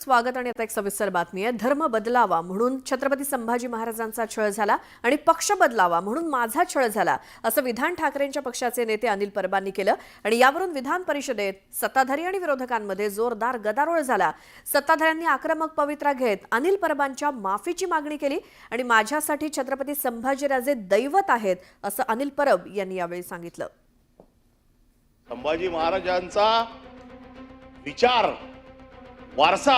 स्वागत आणि आता एक सविस्तर बातमी आहे। धर्म बदलावा म्हणून छत्रपती संभाजी महाराजांचा छळ झाला आणि पक्ष बदलावा म्हणून माझा छळ झाला असं विधान ठाकरेंच्या पक्षाचे नेते अनिल परबांनी केलं आणि यावरून विधान परिषदेत सत्ताधारी आणि विरोधकांमध्ये जोरदार गदारोळ झाला। सत्ताधाऱ्यांनी आक्रमक पवित्रा घेत अनिल परबांच्या माफीची मागणी केली आणि माझ्यासाठी छत्रपती संभाजीराजे दैवत आहेत असं अनिल परब यांनी यावेळी सांगितलं। संभाजी महाराजांचा विचार वारसा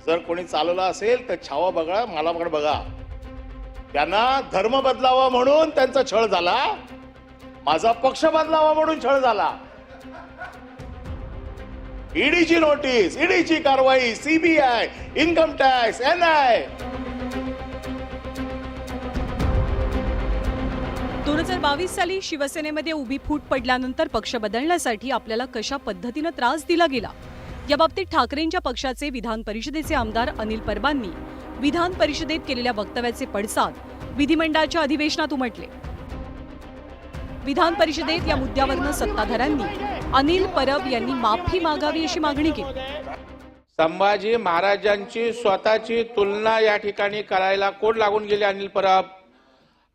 जर कोणी चालवला असेल तर छावा बघा, मला बघा। त्यांना धर्म बदलावा म्हणून त्यांचा छळ झाला, माझा पक्ष बदलावा म्हणून छळ झाला। ईडीची नोटीस, ईडीची कारवाई, सीबीआय, इन्कम टॅक्स, एनआय। 2022 साली शिवसेनेमध्ये उभी फूट पडल्यानंतर पक्ष बदलण्यासाठी आपल्याला कशा पद्धतीने त्रास दिला गेला याबाबतीत ठाकरेंच्या पक्षाचे विधान परिषदेचे आमदार अनिल परबांनी विधान परिषदेत केलेल्या वक्तव्याचे पडसाद विधिमंडळाच्या अधिवेशनात उमटले। विधान परिषदेत या मुद्द्यावरून सत्ताधाऱ्यांनी अनिल परब यांनी माफी मागावी अशी मागणी केली। संभाजी महाराजांची स्वतःची तुलना या ठिकाणी करायला कोण लागून गेले?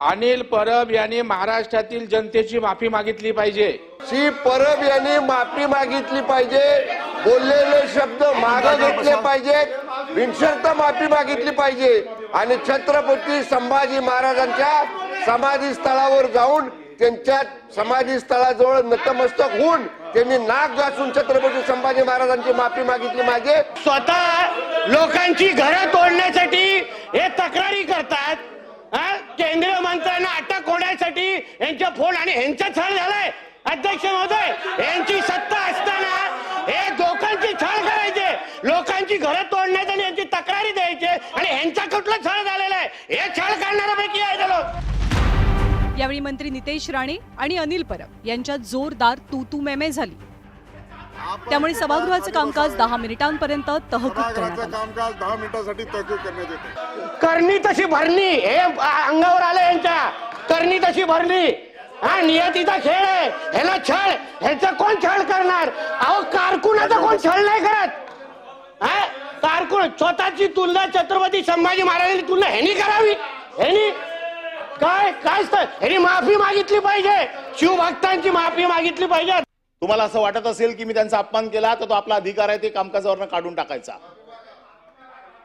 अनिल परब यांनी महाराष्ट्रातील जनतेची माफी मागितली पाहिजे। श्री परब यांनी माफी मागितली पाहिजे, बोललेले शब्द मागे घेतले पाहिजेत, बिनशर्त माफी मागितली पाहिजे आणि छत्रपती संभाजी महाराजांच्या समाधी स्थळावर जाऊन त्यांच्या समाधी स्थळाजवळ नतमस्तक होऊन त्यांनी नाक घासून छत्रपती संभाजी महाराजांची माफी मागितली पाहिजे। स्वतः लोकांची घरं तोडण्यासाठी हे तक्रारी करतात, केंद्रीय मंत्र्यांना अटक होण्यासाठी यांचा फोन आणि यांचा छळ झालाय। अध्यक्ष महोदय, यांची सत्ता असताना हे लोकांची छळ करायचे, लोकांची घरं तोडण्याचे आणि यांची तक्रारी द्यायचे आणि यांचा कुठला छळ झालेला आहे? हे छळ करणाऱ्यापैकी आहे लोक। यावेळी मंत्री नितेश राणे आणि अनिल परब यांच्यात जोरदार तू मेमे झाली। त्यामुळे सभागृहाचं कामकाज 10 मिनिटांपर्यंत तहकूब करण्यात आलं। कामकाज 10 मिनिटांसाठी तहकूब करण्यात येते। करणी तशी भरली, हे अंगावर आलं यांच्या, करणी तशी भरली। हा नियतीचा खेळ आहे, ह्याला छळ, ह्याचा कोण छळ करणार? अहो कारकुनाचा कोण छळ नाही करत। हा कारकुन स्वतःची तुलना छत्रपती संभाजी महाराजांची तुलना ह्यानी करावी, ह्यानी काय ह्यानी माफी मागितली पाहिजे, शिवभक्तांची माफी मागितली पाहिजे। तुम्हाला असं वाटत असेल की मी त्यांचा अपमान केला तर तो आपला अधिकार आहे, ते कामकाजावरनं काढून टाकायचा,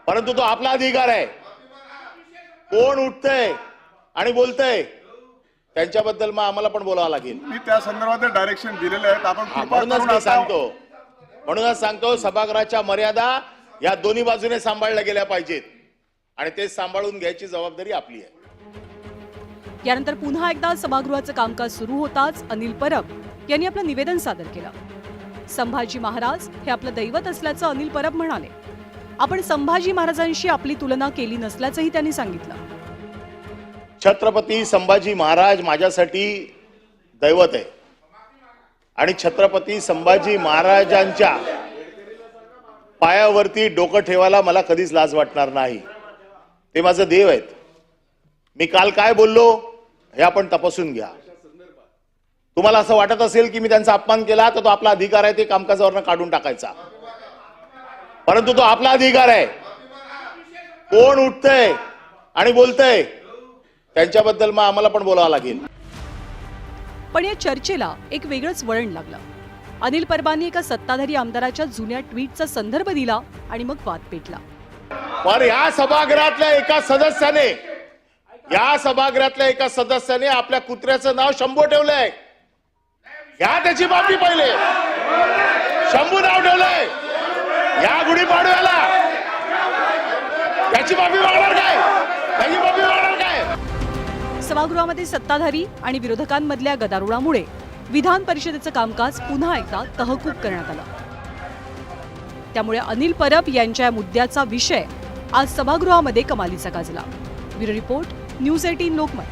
परंतु तो आपला अधिकार आहे। कोण उठतंय आणि बोलतंय त्यांच्याबद्दल मग आम्हाला पण बोलावं लागेल। मी त्या संदर्भात डायरेक्शन दिलेले आहेत, आपण म्हणूनच सांगतो सभागृहाच्या मर्यादा या दोन्ही बाजूने सांभाळल्या गेल्या पाहिजेत आणि ते सांभाळून घ्यायची जबाबदारी आपली आहे। यानंतर पुन्हा एकदा सभागृहाचं कामकाज सुरू होताच अनिल परब यांनी आपलं निवेदन सादर केलं। संभाजी महाराज हे आपलं दैवत असल्याचं अनिल परब म्हणाले। आपण संभाजी महाराजांशी आपली तुलना केली नसल्याचंही त्यांनी सांगितलं। छत्रपती संभाजी महाराज माझ्यासाठी दैवत आहे आणि छत्रपती संभाजी महाराजांच्या पायावरती डोकं ठेवायला मला कधीच लाज वाटणार नाही। ते माझं देव आहेत। मी काल काय बोललो हे आपण तपासून घ्या। तुम्हाला असं वाटत असेल की मी त्यांचा अपमान केला तर तो आपला अधिकार आहे, ते कामकाजावरनं काढून टाकायचा, परंतु तो आपला अधिकार आहे। कोण उठतंय आणि बोलतंय त्यांच्याबद्दल मग आम्हाला पण बोलावं लागेल। पण या चर्चेला एक वेगळंच वळण लागलं। अनिल परबांनी एका सत्ताधारी आमदाराच्या जुन्या ट्विटचा संदर्भ दिला आणि मग वाद पेटला। पण या सभागृहातल्या एका सदस्याने आपल्या कुत्र्याचं नाव शंभू ठेवलंय। या त्याची माफी पहिले, शंभू नाव ठेवलंय या गुढीपाडव्याला, त्याची माफी मागणार काय? त्याची माफी मागणार काय? सभागृहामध्ये सत्ताधारी आणि विरोधकांमधल्या गदारोळामुळे विधान परिषदेचं कामकाज पुन्हा एकदा तहकूब करण्यात आलं। त्यामुळे अनिल परब यांच्या या मुद्द्याचा विषय आज सभागृहामध्ये कमालीचा गाजला। Bureau report, news 18 Lokmat.